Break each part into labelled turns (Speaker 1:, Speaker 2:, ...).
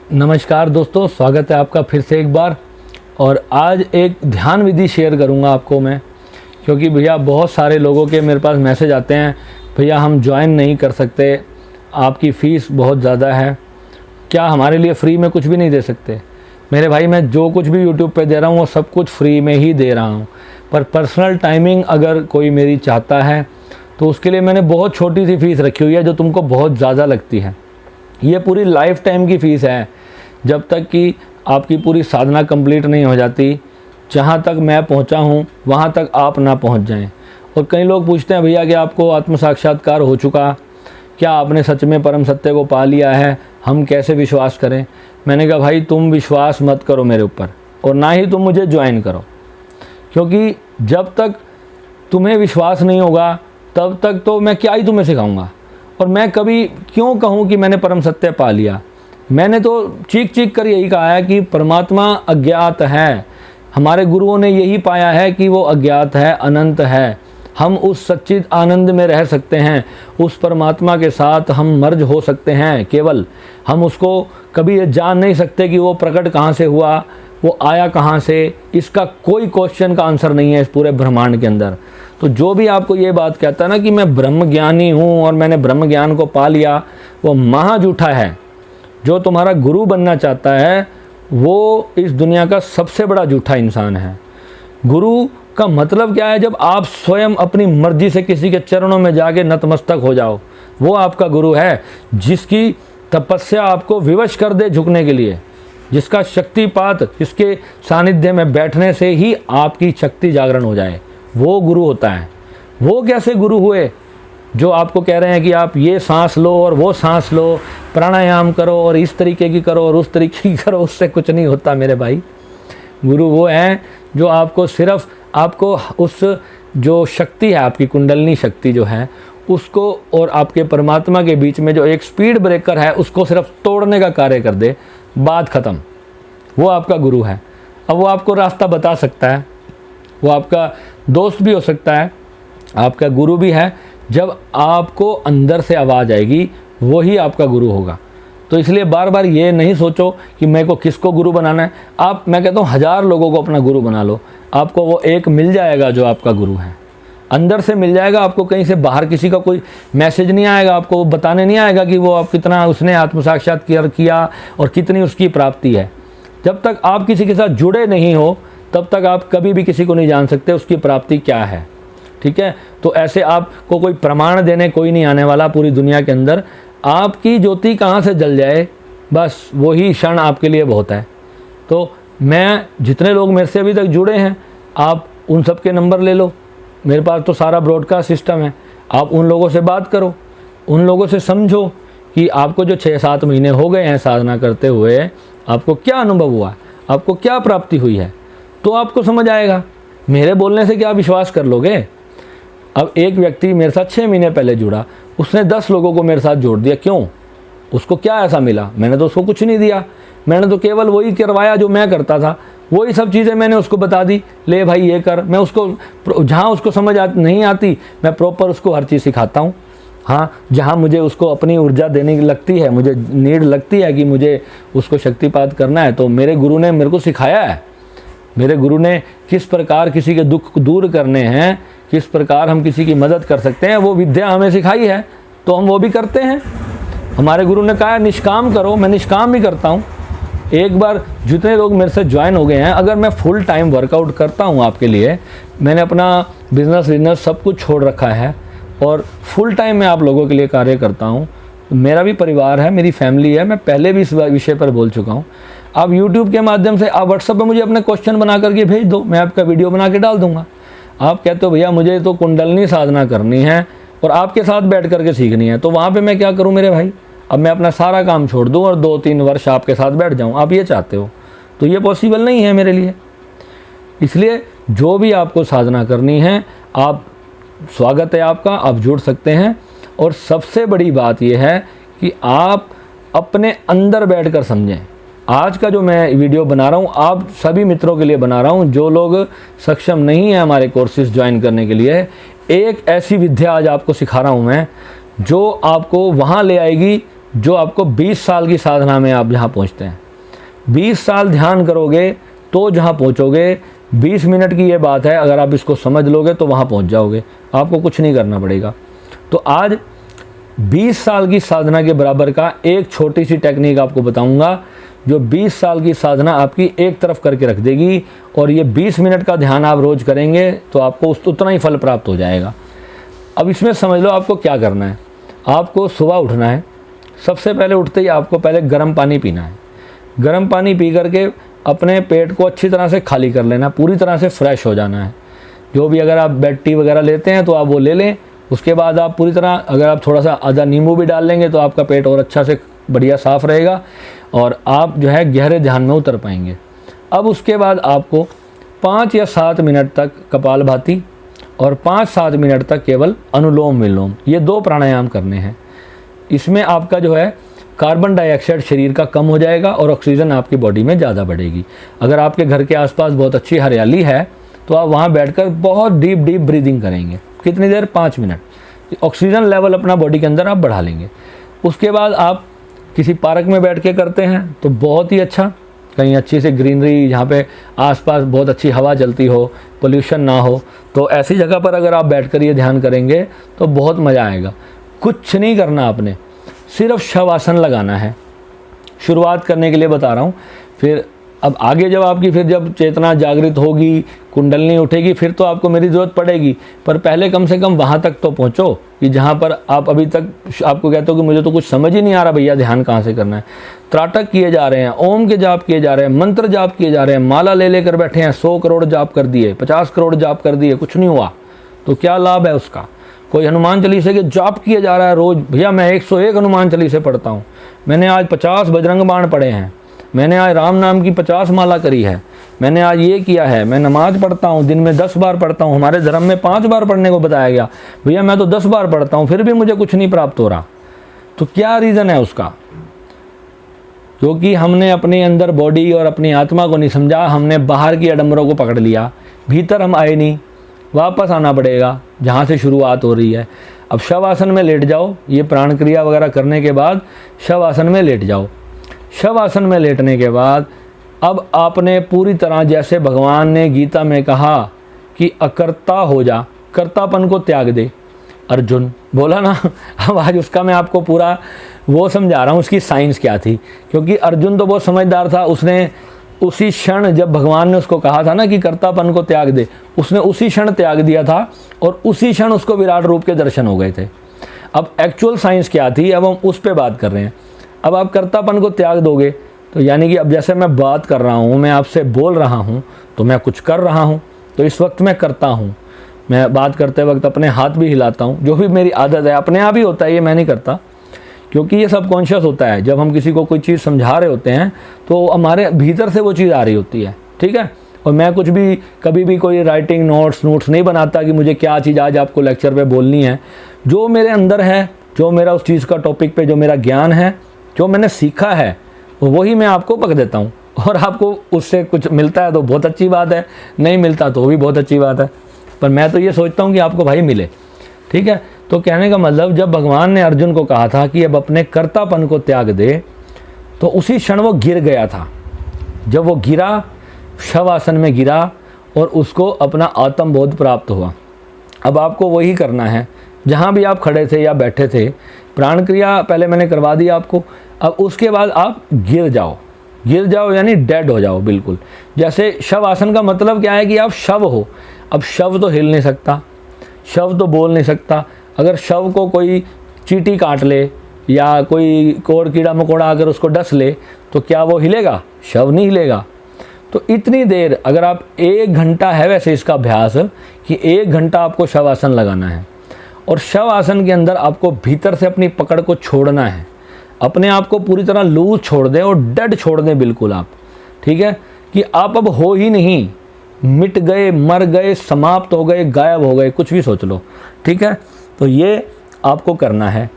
Speaker 1: नमस्कार दोस्तों, स्वागत है आपका फिर से एक बार। और आज एक ध्यान विधि शेयर करूंगा आपको मैं, क्योंकि भैया बहुत सारे लोगों के मेरे पास मैसेज आते हैं, भैया हम ज्वाइन नहीं कर सकते, आपकी फ़ीस बहुत ज़्यादा है, क्या हमारे लिए फ्री में कुछ भी नहीं दे सकते। मेरे भाई, मैं जो कुछ भी यूट्यूब पे दे रहा हूँ वो सब कुछ फ्री में ही दे रहा हूँ, पर पर्सनल टाइमिंग अगर कोई मेरी चाहता है तो उसके लिए मैंने बहुत छोटी सी फ़ीस रखी हुई है जो तुमको बहुत ज़्यादा लगती है। ये पूरी लाइफ टाइम की फ़ीस है, जब तक कि आपकी पूरी साधना कंप्लीट नहीं हो जाती। जहाँ तक मैं पहुँचा हूँ वहाँ तक आप ना पहुँच जाएं। और कई लोग पूछते हैं, भैया कि आपको आत्म साक्षात्कार हो चुका, क्या आपने सच में परम सत्य को पा लिया है, हम कैसे विश्वास करें। मैंने कहा, भाई तुम विश्वास मत करो मेरे ऊपर, और ना ही तुम मुझे ज्वाइन करो, क्योंकि जब तक तुम्हें विश्वास नहीं होगा तब तक तो मैं क्या ही तुम्हें सिखाऊंगा। और मैं कभी क्यों कहूँ कि मैंने परम सत्य पा लिया। मैंने तो चीख चीख कर यही कहा है कि परमात्मा अज्ञात है। हमारे गुरुओं ने यही पाया है कि वो अज्ञात है, अनंत है। हम उस सच्चित आनंद में रह सकते हैं, उस परमात्मा के साथ हम मर्ज हो सकते हैं। केवल हम उसको कभी ये जान नहीं सकते कि वो प्रकट कहाँ से हुआ, वो आया कहाँ से। इसका कोई क्वेश्चन का आंसर नहीं है इस पूरे ब्रह्मांड के अंदर। तो जो भी आपको ये बात कहता है ना कि मैं ब्रह्म ज्ञानी हूँ और मैंने ब्रह्म ज्ञान को पा लिया, वो महा झूठा है। जो तुम्हारा गुरु बनना चाहता है वो इस दुनिया का सबसे बड़ा झूठा इंसान है। गुरु का मतलब क्या है? जब आप स्वयं अपनी मर्जी से किसी के चरणों में जाके नतमस्तक हो जाओ, वो आपका गुरु है। जिसकी तपस्या आपको विवश कर दे झुकने के लिए, जिसका शक्तिपात, जिसके सानिध्य में बैठने से ही आपकी शक्ति जागरण हो जाए, वो गुरु होता है। वो कैसे गुरु हुए जो आपको कह रहे हैं कि आप ये सांस लो और वो सांस लो, प्राणायाम करो और इस तरीके की करो और उस तरीके की करो। उससे कुछ नहीं होता मेरे भाई। गुरु वो हैं जो आपको सिर्फ आपको उस जो शक्ति है, आपकी कुंडलनी शक्ति जो है, उसको और आपके परमात्मा के बीच में जो एक स्पीड ब्रेकर है उसको सिर्फ तोड़ने का कार्य कर दे, बात ख़त्म। वो आपका गुरु है। अब वो आपको रास्ता बता सकता है, वो आपका दोस्त भी हो सकता है, आपका गुरु भी है। जब आपको अंदर से आवाज़ आएगी वही आपका गुरु होगा। तो इसलिए बार बार ये नहीं सोचो कि मेरे को किसको गुरु बनाना है। आप, मैं कहता हूँ, 1000 लोगों को अपना गुरु बना लो, आपको वो एक मिल जाएगा जो आपका गुरु है। अंदर से मिल जाएगा आपको, कहीं से बाहर किसी का कोई मैसेज नहीं आएगा, आपको वो बताने नहीं आएगा कि वो आप कितना उसने आत्म साक्षात्कार किया और कितनी उसकी प्राप्ति है। जब तक आप किसी के साथ जुड़े नहीं हो तब तक आप कभी भी किसी को नहीं जान सकते उसकी प्राप्ति क्या है। ठीक है, तो ऐसे आपको कोई प्रमाण देने कोई नहीं आने वाला पूरी दुनिया के अंदर। आपकी ज्योति कहाँ से जल जाए, बस वही क्षण आपके लिए बहुत है। तो मैं, जितने लोग मेरे से अभी तक जुड़े हैं, आप उन सब के नंबर ले लो। मेरे पास तो सारा ब्रॉडकास्ट सिस्टम है। आप उन लोगों से बात करो, उन लोगों से समझो कि आपको जो 6-7 महीने हो गए हैं साधना करते हुए, आपको क्या अनुभव हुआ, आपको क्या प्राप्ति हुई है, तो आपको समझ आएगा। मेरे बोलने से क्या विश्वास कर लोगे? अब एक व्यक्ति मेरे साथ 6 महीने पहले जुड़ा, उसने 10 लोगों को मेरे साथ जोड़ दिया। क्यों? उसको क्या ऐसा मिला? मैंने तो उसको कुछ नहीं दिया। मैंने तो केवल वही करवाया जो मैं करता था, वही सब चीज़ें मैंने उसको बता दी, ले भाई ये कर। मैं उसको जहाँ उसको समझ नहीं आती, मैं प्रॉपर उसको हर चीज़ सिखाता हूँ। हाँ, जहाँ मुझे उसको अपनी ऊर्जा देने की लगती है, मुझे नीड लगती है कि मुझे उसको शक्तिपात करना है, तो मेरे गुरु ने मेरे को सिखाया है। मेरे गुरु ने किस प्रकार किसी के दुख दूर करने हैं, किस प्रकार हम किसी की मदद कर सकते हैं, वो विद्या हमें सिखाई है, तो हम वो भी करते हैं। हमारे गुरु ने कहा निष्काम करो, मैं निष्काम भी करता हूँ। एक बार जितने लोग मेरे से ज्वाइन हो गए हैं, अगर मैं फुल टाइम वर्कआउट करता हूँ आपके लिए, मैंने अपना बिजनेस सब कुछ छोड़ रखा है और फुल टाइम मैं आप लोगों के लिए कार्य करता हूँ। मेरा भी परिवार है, मेरी फैमिली है, मैं पहले भी इस विषय पर बोल चुका हूँ। आप यूट्यूब के माध्यम से, आप व्हाट्सएप पे मुझे अपने क्वेश्चन बना करके भेज दो, मैं आपका वीडियो बना के डाल दूंगा। आप कहते हो भैया मुझे तो कुंडलनी साधना करनी है और आपके साथ बैठ करके सीखनी है, तो वहाँ पे मैं क्या करूँ मेरे भाई? अब मैं अपना सारा काम छोड़ दूँ और 2-3 वर्ष आपके साथ बैठ जाऊँ, आप ये चाहते हो? तो ये पॉसिबल नहीं है मेरे लिए। इसलिए जो भी आपको साधना करनी है, आप, स्वागत है आपका, आप जुड़ सकते हैं। और सबसे बड़ी बात यह है कि आप अपने अंदर बैठकर समझें। आज का जो मैं वीडियो बना रहा हूँ, आप सभी मित्रों के लिए बना रहा हूँ जो लोग सक्षम नहीं हैं हमारे कोर्सेज ज्वाइन करने के लिए। एक ऐसी विद्या आज आपको सिखा रहा हूँ मैं, जो आपको वहाँ ले आएगी जो आपको 20 साल की साधना में आप जहाँ पहुँचते हैं, 20 साल ध्यान करोगे तो जहाँ पहुँचोगे, 20 मिनट की ये बात है, अगर आप इसको समझ लोगे तो वहाँ पहुँच जाओगे, आपको कुछ नहीं करना पड़ेगा। तो आज 20 साल की साधना के बराबर का एक छोटी सी टेक्निक आपको बताऊंगा, जो 20 साल की साधना आपकी एक तरफ करके रख देगी, और ये 20 मिनट का ध्यान आप रोज़ करेंगे तो आपको उतना ही फल प्राप्त हो जाएगा। अब इसमें समझ लो आपको क्या करना है। आपको सुबह उठना है, सबसे पहले उठते ही आपको पहले गर्म पानी पीना है। गर्म पानी पी करके अपने पेट को अच्छी तरह से खाली कर लेना, पूरी तरह से फ्रेश हो जाना है। जो भी अगर आप बेड टी वगैरह लेते हैं तो आप वो ले लें। उसके बाद आप पूरी तरह, अगर आप थोड़ा सा आधा नींबू भी डाल लेंगे तो आपका पेट और अच्छा से बढ़िया साफ़ रहेगा और आप जो है गहरे ध्यान में उतर पाएंगे। अब उसके बाद आपको 5 या 7 मिनट तक कपालभाति और 5-7 मिनट तक केवल अनुलोम विलोम, ये 2 प्राणायाम करने हैं। इसमें आपका जो है कार्बन डाइऑक्साइड शरीर का कम हो जाएगा और ऑक्सीजन आपकी बॉडी में ज़्यादा बढ़ेगी। अगर आपके घर के आसपास बहुत अच्छी हरियाली है तो आप वहाँ बैठकर बहुत डीप ब्रीदिंग करेंगे। कितनी देर? 5 मिनट। ऑक्सीजन लेवल अपना बॉडी के अंदर आप बढ़ा लेंगे। उसके बाद आप किसी पार्क में बैठ के करते हैं तो बहुत ही अच्छा, कहीं अच्छी से ग्रीनरी, जहाँ पे आसपास बहुत अच्छी हवा चलती हो, पोल्यूशन ना हो, तो ऐसी जगह पर अगर आप बैठकर ये ध्यान करेंगे तो बहुत मज़ा आएगा। कुछ नहीं करना आपने, सिर्फ शवासन लगाना है। शुरुआत करने के लिए बता रहा हूँ, फिर अब आगे जब आपकी फिर जब चेतना जागृत होगी, कुंडलनी उठेगी, फिर तो आपको मेरी ज़रूरत पड़ेगी। पर पहले कम से कम वहाँ तक तो पहुँचो कि जहाँ पर आप अभी तक आपको कहते हो कि मुझे तो कुछ समझ ही नहीं आ रहा भैया, ध्यान कहाँ से करना है। त्राटक किए जा रहे हैं, ओम के जाप किए जा रहे हैं, मंत्र जाप किए जा रहे हैं, माला ले लेकर बैठे हैं, 100 करोड़ जाप कर दिए, 50 करोड़ जाप कर दिए, कुछ नहीं हुआ तो क्या लाभ है उसका? कोई हनुमान चालीसे के जाप किए जा रहा है रोज़, भैया मैं 101 हनुमान चालीसे पढ़ता हूँ, मैंने आज 50 बजरंग बाण पढ़े हैं, मैंने आज राम नाम की 50 माला करी है, मैंने आज ये किया है, मैं नमाज पढ़ता हूँ, दिन में 10 बार पढ़ता हूँ। हमारे धर्म में 5 बार पढ़ने को बताया गया, भैया मैं तो 10 बार पढ़ता हूँ, फिर भी मुझे कुछ नहीं प्राप्त हो रहा। तो क्या रीज़न है उसका? क्योंकि हमने अपने अंदर बॉडी और अपनी आत्मा को नहीं समझा, हमने बाहर की आडंबरों को पकड़ लिया, भीतर हम आए नहीं। वापस आना पड़ेगा जहाँ से शुरुआत हो रही है। अब शवासन में लेट जाओ, ये प्राण क्रिया वगैरह करने के बाद शवासन में लेट जाओ। शवासन में लेटने के बाद अब आपने पूरी तरह, जैसे भगवान ने गीता में कहा कि अकर्ता हो जा, कर्तापन को त्याग दे, अर्जुन बोला ना। अब आज उसका मैं आपको पूरा वो समझा रहा हूँ, उसकी साइंस क्या थी। क्योंकि अर्जुन तो बहुत समझदार था, उसने उसी क्षण जब भगवान ने उसको कहा था ना कि कर्तापन को त्याग दे, उसने उसी क्षण त्याग दिया था और उसी क्षण उसको विराट रूप के दर्शन हो गए थे। अब एक्चुअल साइंस क्या थी, अब हम उस पर बात कर रहे हैं। अब आप कर्तापन को त्याग दोगे तो यानी कि अब जैसे मैं बात कर रहा हूँ, मैं आपसे बोल रहा हूँ तो मैं कुछ कर रहा हूँ, तो इस वक्त मैं करता हूँ। मैं बात करते वक्त अपने हाथ भी हिलाता हूँ, जो भी मेरी आदत है, अपने आप ही होता है, ये मैं नहीं करता, क्योंकि ये सबकॉन्शियस होता है। जब हम किसी को कोई चीज़ समझा रहे होते हैं तो हमारे भीतर से वो चीज़ आ रही होती है, ठीक है। और मैं कुछ भी कभी भी कोई राइटिंग नोट्स नहीं बनाता कि मुझे क्या चीज़ आज आपको लेक्चर पे बोलनी है। जो मेरे अंदर है, जो मेरा उस चीज़ का टॉपिक पे जो मेरा ज्ञान है, जो मैंने सीखा है, वही मैं आपको पक देता हूँ। और आपको उससे कुछ मिलता है तो बहुत अच्छी बात है, नहीं मिलता तो भी बहुत अच्छी बात है। पर मैं तो ये सोचता हूँ कि आपको भाई मिले, ठीक है। तो कहने का मतलब, जब भगवान ने अर्जुन को कहा था कि अब अपने कर्तापन को त्याग दे, तो उसी क्षण वो गिर गया था। जब वो गिरा, शवासन में गिरा और उसको अपना आत्मबोध प्राप्त हुआ। अब आपको वही करना है, जहाँ भी आप खड़े थे या बैठे थे। प्राण क्रिया पहले मैंने करवा दी आपको। अब उसके बाद आप गिर जाओ यानी डेड हो जाओ बिल्कुल। जैसे शव आसन का मतलब क्या है कि आप शव हो। अब शव तो हिल नहीं सकता, शव तो बोल नहीं सकता। अगर शव को कोई चींटी काट ले या कोई कोड़ कीड़ा मकोड़ा अगर उसको डस ले तो क्या वो हिलेगा? शव नहीं हिलेगा। तो इतनी देर, अगर आप 1 घंटा है वैसे इसका अभ्यास कि 1 घंटा आपको शव आसन लगाना है, और शव आसन के अंदर आपको भीतर से अपनी पकड़ को छोड़ना है। अपने आप को पूरी तरह लूज छोड़ दें और डेड छोड़ दें बिल्कुल आप, ठीक है, कि आप अब हो ही नहीं, मिट गए, मर गए, समाप्त हो गए, गायब हो गए, कुछ भी सोच लो, ठीक है। तो ये आपको करना है,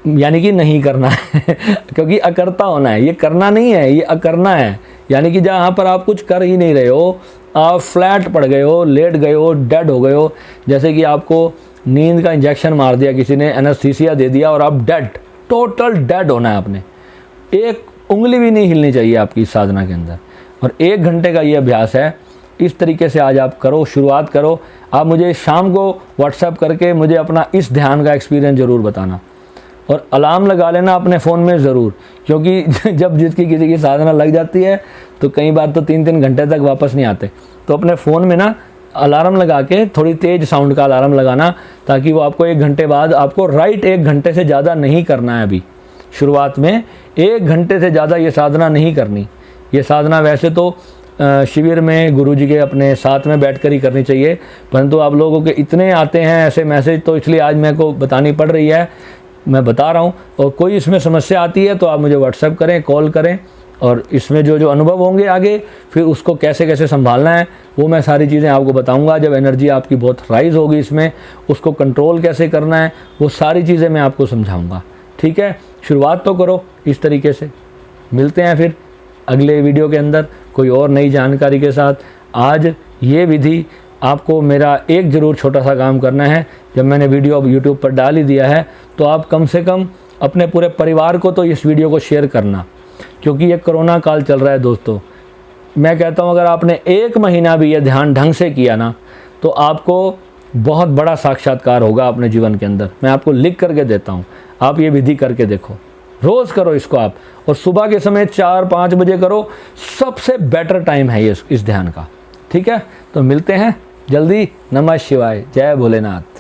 Speaker 1: यानी कि नहीं करना है क्योंकि अकर्ता होना है, ये करना नहीं है, ये अकरना है। यानी कि जहाँ पर आप कुछ कर ही नहीं रहे हो, आप फ्लैट पड़ गए हो, लेट गए हो, डेड हो गए हो। जैसे कि आपको नींद का इंजेक्शन मार दिया किसी ने, एनेस्थीसिया दे दिया और आप डेड, टोटल डेड होना है आपने, एक उंगली भी नहीं हिलनी चाहिए आपकी इस साधना के अंदर। और 1 घंटे का ये अभ्यास है। इस तरीके से आज आप करो, शुरुआत करो। आप मुझे शाम को व्हाट्सएप करके मुझे अपना इस ध्यान का एक्सपीरियंस ज़रूर बताना, और अलार्म लगा लेना अपने फ़ोन में ज़रूर, क्योंकि जब जिसकी किसी की साधना लग जाती है तो कई बार तो 3-3 घंटे तक वापस नहीं आते। तो अपने फ़ोन में ना अलार्म लगा के, थोड़ी तेज़ साउंड का अलार्म लगाना, ताकि वो आपको 1 घंटे बाद, आपको राइट 1 घंटे से ज़्यादा नहीं करना है। अभी शुरुआत में 1 घंटे से ज़्यादा ये साधना नहीं करनी। ये साधना वैसे तो शिविर में गुरुजी के अपने साथ में बैठकर ही करनी चाहिए, परंतु आप लोगों के इतने आते हैं ऐसे मैसेज, तो इसलिए आज मेरे को बतानी पड़ रही है, मैं बता रहा हूँ। और कोई इसमें समस्या आती है तो आप मुझे व्हाट्सएप करें, कॉल करें, और इसमें जो जो अनुभव होंगे आगे, फिर उसको कैसे कैसे संभालना है वो मैं सारी चीज़ें आपको बताऊंगा। जब एनर्जी आपकी बहुत राइज होगी इसमें, उसको कंट्रोल कैसे करना है, वो सारी चीज़ें मैं आपको समझाऊंगा। ठीक है, शुरुआत तो करो इस तरीके से। मिलते हैं फिर अगले वीडियो के अंदर कोई और नई जानकारी के साथ। आज ये विधि आपको मेरा एक ज़रूर छोटा सा काम करना है। जब मैंने वीडियो अब यूट्यूब पर डाल ही दिया है तो आप कम से कम अपने पूरे परिवार को तो इस वीडियो को शेयर करना, क्योंकि ये कोरोना काल चल रहा है दोस्तों। मैं कहता हूँ अगर आपने 1 महीना भी ये ध्यान ढंग से किया ना, तो आपको बहुत बड़ा साक्षात्कार होगा अपने जीवन के अंदर। मैं आपको लिख करके देता हूँ, आप ये विधि करके देखो, रोज़ करो इसको आप, और सुबह के समय 4-5 बजे करो, सबसे बेटर टाइम है ये इस ध्यान का। ठीक है, तो मिलते हैं जल्दी। नमः शिवाय, जय भोलेनाथ।